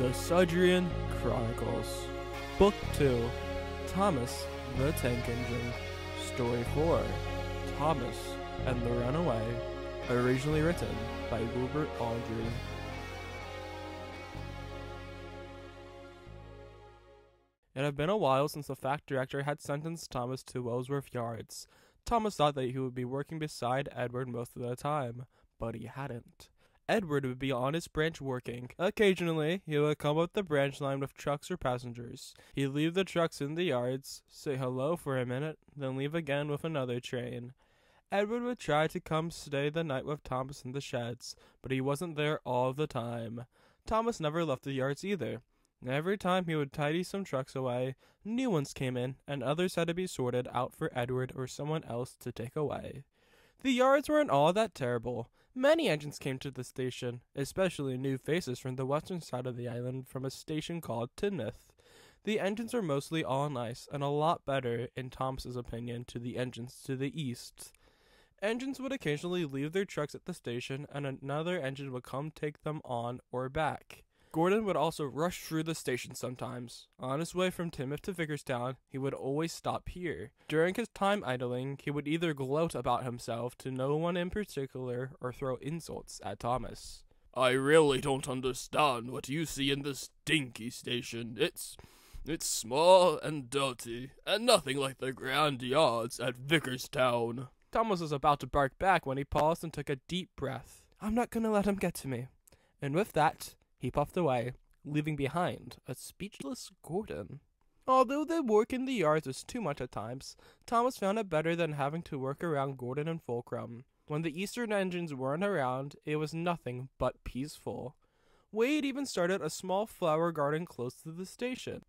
The Sudrian Chronicles. Book 2, Thomas the Tank Engine. Story 4, Thomas and the Runaway. Originally written by Wilbert Audrey. It had been a while since the fact director had sentenced Thomas to Wellsworth Yards. Thomas thought that he would be working beside Edward most of the time, but he hadn't. Edward would be on his branch working. Occasionally, he would come up the branch line with trucks or passengers. He'd leave the trucks in the yards, say hello for a minute, then leave again with another train. Edward would try to come stay the night with Thomas in the sheds, but he wasn't there all the time. Thomas never left the yards either. Every time he would tidy some trucks away, new ones came in, and others had to be sorted out for Edward or someone else to take away. The yards weren't all that terrible. Many engines came to the station, especially new faces from the western side of the island from a station called Teignmouth. The engines were mostly all nice, and a lot better, in Thomas's opinion, to the engines to the east. Engines would occasionally leave their trucks at the station, and another engine would come take them on or back. Gordon would also rush through the station sometimes. On his way from Teignmouth to Vicarstown, he would always stop here. During his time idling, he would either gloat about himself to no one in particular or throw insults at Thomas. "I really don't understand what you see in this dinky station. It's small and dirty, and nothing like the grand yards at Vicarstown." Thomas was about to bark back when he paused and took a deep breath. "I'm not going to let him get to me." And with that, he puffed away, leaving behind a speechless Gordon. Although the work in the yards was too much at times, Thomas found it better than having to work around Gordon and Fulcrum. When the eastern engines weren't around, it was nothing but peaceful. Wade even started a small flower garden close to the station.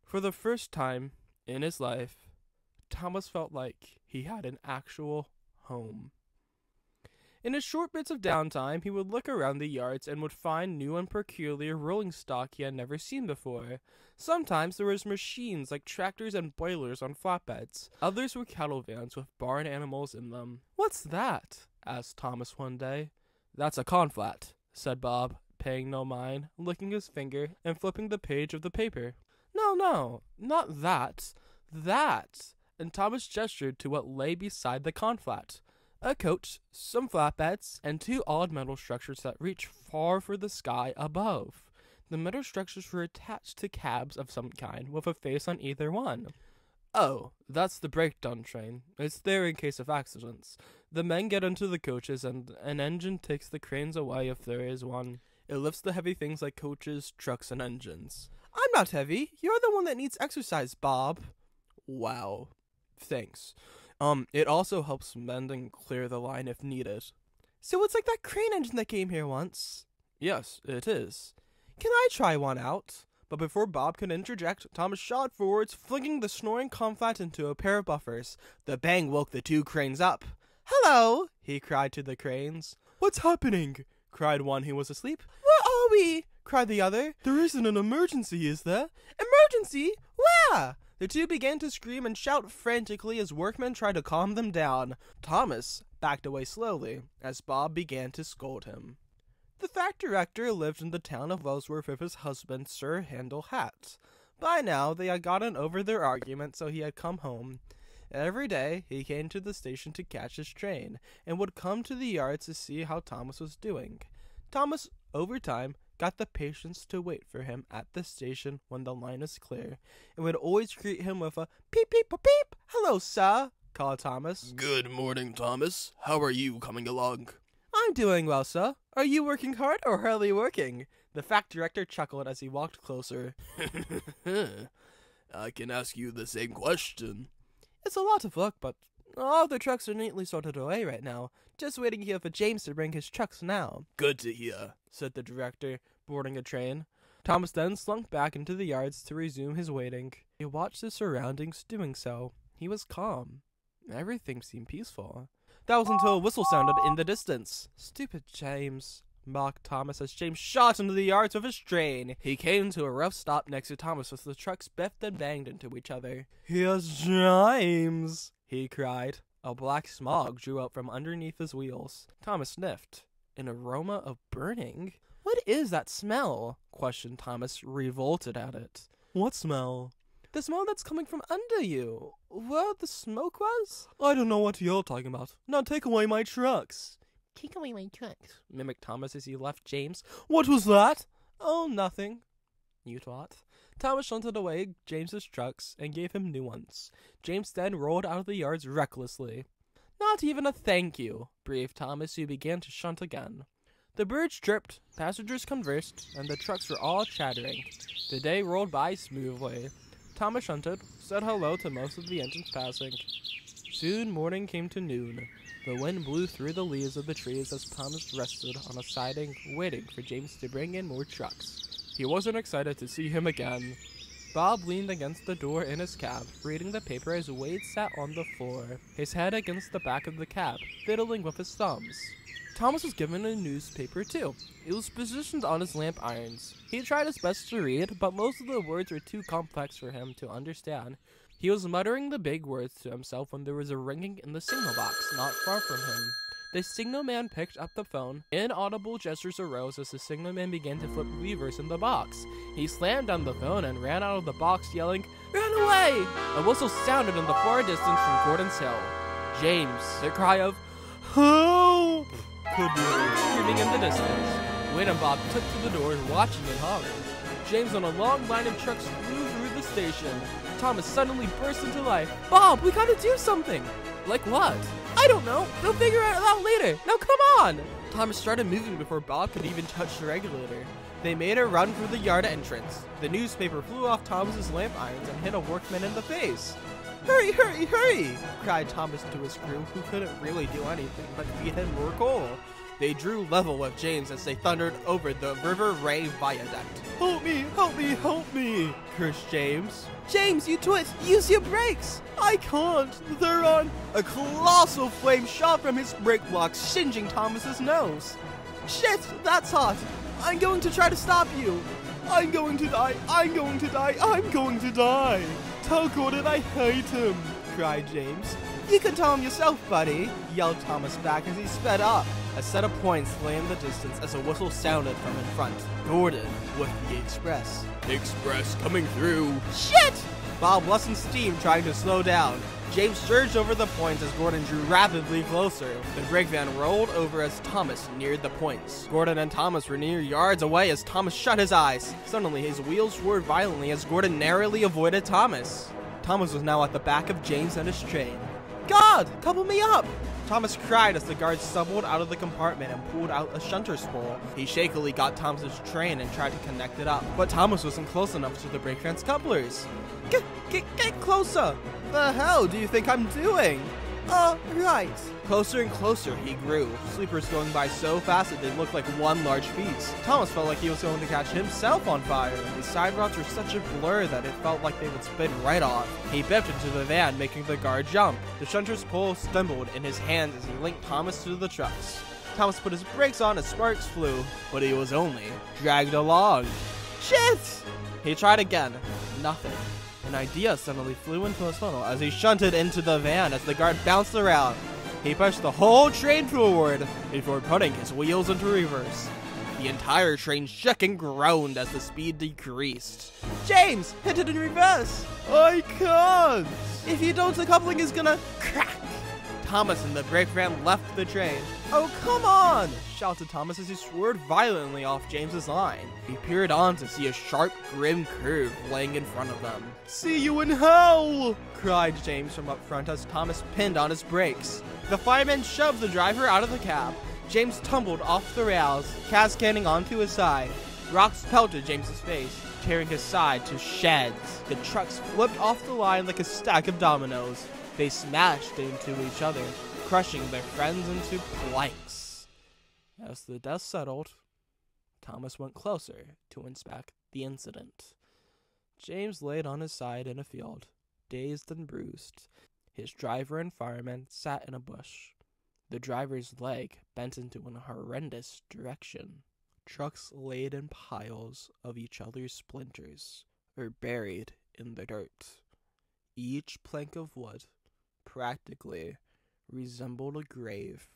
For the first time in his life, Thomas felt like he had an actual home. In his short bits of downtime, he would look around the yards and would find new and peculiar rolling stock he had never seen before. Sometimes there was machines like tractors and boilers on flatbeds. Others were cattle vans with barn animals in them. "What's that?" asked Thomas one day. "That's a conflat," said Bob, paying no mind, licking his finger and flipping the page of the paper. No, not that. That." And Thomas gestured to what lay beside the conflat. A coach, some flatbeds, and two odd metal structures that reached far for the sky above. The metal structures were attached to cabs of some kind, with a face on either one. "Oh, that's the breakdown train. It's there in case of accidents. The men get into the coaches, and an engine takes the cranes away if there is one. It lifts the heavy things like coaches, trucks, and engines." "I'm not heavy. You're the one that needs exercise, Bob." "Wow. Thanks. It also helps mend and clear the line if needed." "So it's like that crane engine that came here once?" "Yes, it is." "Can I try one out?" But before Bob could interject, Thomas shot forwards, flinging the snoring conflat into a pair of buffers. The bang woke the two cranes up. "Hello!" he cried to the cranes. "What's happening?" cried one who was asleep. "Where are we?" cried the other. "There isn't an emergency, is there?" "Emergency? Where?" The two began to scream and shout frantically as workmen tried to calm them down. Thomas backed away slowly as Bob began to scold him. The fact director lived in the town of Wellsworth with his husband, Sir Handel Hatt. By now, they had gotten over their argument, so he had come home. Every day, he came to the station to catch his train, and would come to the yards to see how Thomas was doing. Thomas, over time, got the patience to wait for him at the station when the line is clear, and would always greet him with a peep peep peep peep. "Hello, sir," called Thomas. "Good morning, Thomas. How are you coming along?" "I'm doing well, sir. Are you working hard or hardly working?" The fact director chuckled as he walked closer. I can ask you the same question. "It's a lot of work, but all the trucks are neatly sorted away right now. Just waiting here for James to bring his trucks now." "Good to hear," said the director, boarding a train. Thomas then slunk back into the yards to resume his waiting. He watched his surroundings doing so. He was calm. Everything seemed peaceful. That was until a whistle sounded in the distance. "Stupid James," mocked Thomas as James shot into the yards with his train. He came to a rough stop next to Thomas as the trucks biffed and banged into each other. "Here's James," he cried. A black smog drew out from underneath his wheels. Thomas sniffed. An aroma of burning? What is that smell? Questioned Thomas, revolted at it. What smell? The smell that's coming from under you. Where the smoke was? I don't know what you're talking about. Now take away my trucks. Take away my trucks, mimicked Thomas as he left James. What was that? Oh, nothing. You thought. Thomas shunted away James's trucks and gave him new ones. James then rolled out of the yards recklessly. Not even a thank you, breathed Thomas, who began to shunt again. The birds chirped, passengers conversed, and the trucks were all chattering. The day rolled by smoothly. Thomas shunted, said hello to most of the engines passing. Soon morning came to noon. The wind blew through the leaves of the trees as Thomas rested on a siding, waiting for James to bring in more trucks. He wasn't excited to see him again. Bob leaned against the door in his cab, reading the paper as Wade sat on the floor, his head against the back of the cab, fiddling with his thumbs. Thomas was given a newspaper too. It was positioned on his lamp irons. He tried his best to read, but most of the words were too complex for him to understand. He was muttering the big words to himself when there was a ringing in the signal box not far from him. The signalman picked up the phone. Inaudible gestures arose as the signalman began to flip levers in the box. He slammed on the phone and ran out of the box yelling, "Runaway!" A whistle sounded in the far distance from Gordon's Hill. James, the cry of, "Help!" could be heard screaming in the distance. Wade and Bob took to the doors, watching and hollering. James and a long line of trucks flew through the station. Thomas suddenly burst into life. "Bob, we gotta do something!" "Like what?" "I don't know. We'll figure it out later. Now come on!" Thomas started moving before Bob could even touch the regulator. They made a run for the yard entrance. The newspaper flew off Thomas's lamp irons and hit a workman in the face. "Hurry, hurry, hurry!" cried Thomas to his crew, who couldn't really do anything but feed him more coal. They drew level with James as they thundered over the River Ray Viaduct. "Help me, help me, help me!" cursed James. "James, you twit! Use your brakes!" "I can't! They're on!" A colossal flame shot from his brake blocks, singeing Thomas's nose. "Shit! That's hot! I'm going to try to stop you!" "I'm going to die! I'm going to die! I'm going to die!" "Tell Gordon I hate him!" cried James. "You can tell him yourself, buddy!" yelled Thomas back as he sped up. A set of points lay in the distance as a whistle sounded from in front. Gordon with the express. Express coming through. "Shit!" Bob lessened steam, trying to slow down. James surged over the points as Gordon drew rapidly closer. The brake van rolled over as Thomas neared the points. Gordon and Thomas were near yards away as Thomas shut his eyes. Suddenly, his wheels swerved violently as Gordon narrowly avoided Thomas. Thomas was now at the back of James and his train. "God, couple me up!" Thomas cried as the guard stumbled out of the compartment and pulled out a shunter spool. He shakily got Thomas's train and tried to connect it up, but Thomas wasn't close enough to the brake van's couplers. Get closer! The hell do you think I'm doing? Right. Closer and closer he grew, sleepers going by so fast that they looked like one large feast. Thomas felt like he was going to catch himself on fire. The side rods were such a blur that it felt like they would spin right off. He biffed into the van, making the guard jump. The shunter's pole stumbled in his hands as he linked Thomas to the trucks. Thomas put his brakes on as sparks flew, but he was only dragged along. Shit! He tried again. Nothing. An idea suddenly flew into his funnel as he shunted into the van as the guard bounced around. He pushed the whole train forward before putting his wheels into reverse. The entire train shook and groaned as the speed decreased. "James, hit it in reverse!" "I can't! If you don't, the coupling is gonna crack!" Thomas and the brake van left the train. "Oh, come on!" shouted Thomas as he swerved violently off James's line. He peered on to see a sharp, grim curve laying in front of them. "See you in hell!" cried James from up front as Thomas pinned on his brakes. The fireman shoved the driver out of the cab. James tumbled off the rails, cascading onto his side. Rocks pelted James's face, tearing his side to shreds. The trucks flipped off the line like a stack of dominoes. They smashed into each other, crushing their friends into planks. As the dust settled, Thomas went closer to inspect the incident. James laid on his side in a field, dazed and bruised. His driver and fireman sat in a bush. The driver's leg bent into an horrendous direction. Trucks laid in piles of each other's splinters or buried in the dirt. Each plank of wood practically resembled a grave.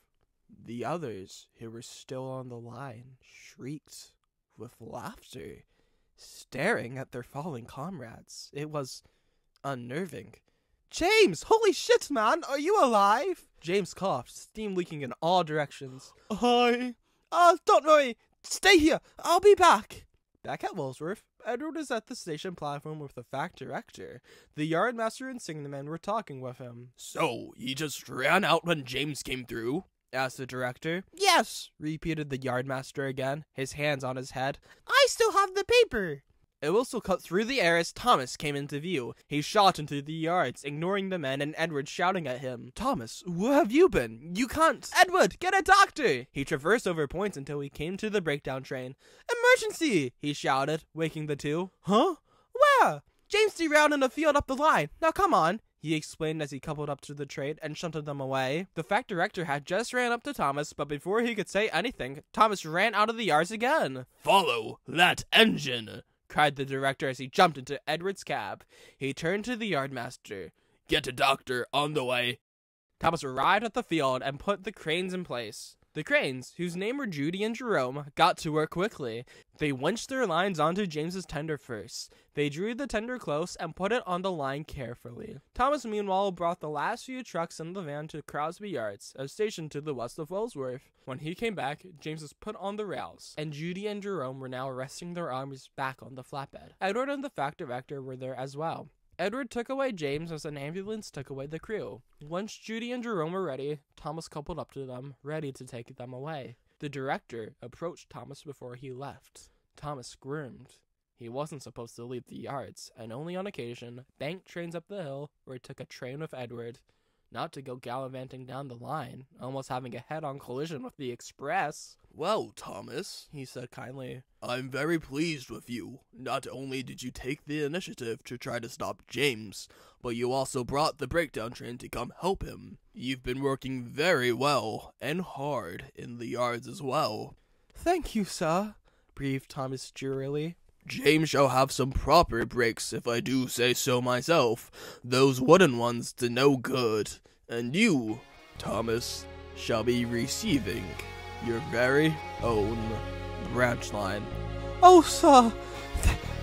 The others, who were still on the line, shrieked with laughter, staring at their falling comrades. It was unnerving. James! Holy shit, man! Are you alive? James coughed, steam leaking in all directions. Hi. Don't worry. Stay here. I'll be back. Back at Woolsworth, Edward is at the station platform with the fact director. The yardmaster and signalman were talking with him. So, he just ran out when James came through? Asked the director. Yes, repeated the yardmaster again, his hands on his head. I still have the paper. It also cut through the air as Thomas came into view. He shot into the yards, ignoring the men and Edward shouting at him. Thomas, where have you been? You can't. Edward, get a doctor! He traversed over points until he came to the breakdown train. Emergency! He shouted, waking the two. Huh? Where? James derailed in a field up the line. Now come on, he explained as he coupled up to the train and shunted them away. The fact director had just ran up to Thomas, but before he could say anything, Thomas ran out of the yards again. Follow that engine! Cried the director as he jumped into Edward's cab. He turned to the yardmaster. Get a doctor on the way. Thomas arrived at the field and put the cranes in place. The cranes, whose name were Judy and Jerome, got to work quickly. They winched their lines onto James's tender first. They drew the tender close and put it on the line carefully. Thomas, meanwhile, brought the last few trucks in the van to Crosby Yards, a station to the west of Woolsworth. When he came back, James was put on the rails, and Judy and Jerome were now resting their arms back on the flatbed. Edward and the fact director were there as well. Edward took away James as an ambulance took away the crew. Once Judy and Jerome were ready, Thomas coupled up to them, ready to take them away. The director approached Thomas before he left. Thomas squirmed. He wasn't supposed to leave the yards, and only on occasion banked trains up the hill or he took a train with Edward. Not to go gallivanting down the line, almost having a head-on collision with the express. Well, Thomas, he said kindly, I'm very pleased with you. Not only did you take the initiative to try to stop James, but you also brought the breakdown train to come help him. You've been working very well and hard in the yards as well. Thank you, sir, breathed Thomas cheerily. James shall have some proper breaks, if I do say so myself. Those wooden ones to no good. And you, Thomas, shall be receiving your very own branch line. Oh, sir.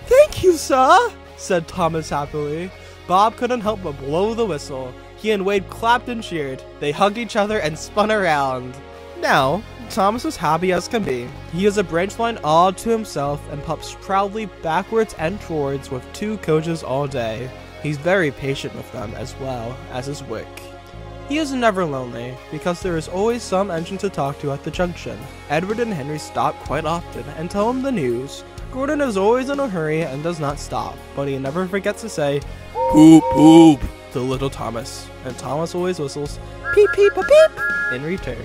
Thank you, sir, said Thomas happily. Bob couldn't help but blow the whistle. He and Wade clapped and cheered. They hugged each other and spun around. Now, Thomas was happy as can be. He has a branch line all to himself and pups proudly backwards and forwards with two coaches all day. He's very patient with them as well as his work. He is never lonely, because there is always some engine to talk to at the junction. Edward and Henry stop quite often and tell him the news. Gordon is always in a hurry and does not stop, but he never forgets to say, "Poop, poop," to little Thomas, and Thomas always whistles, "Peep, peep, a peep," in return.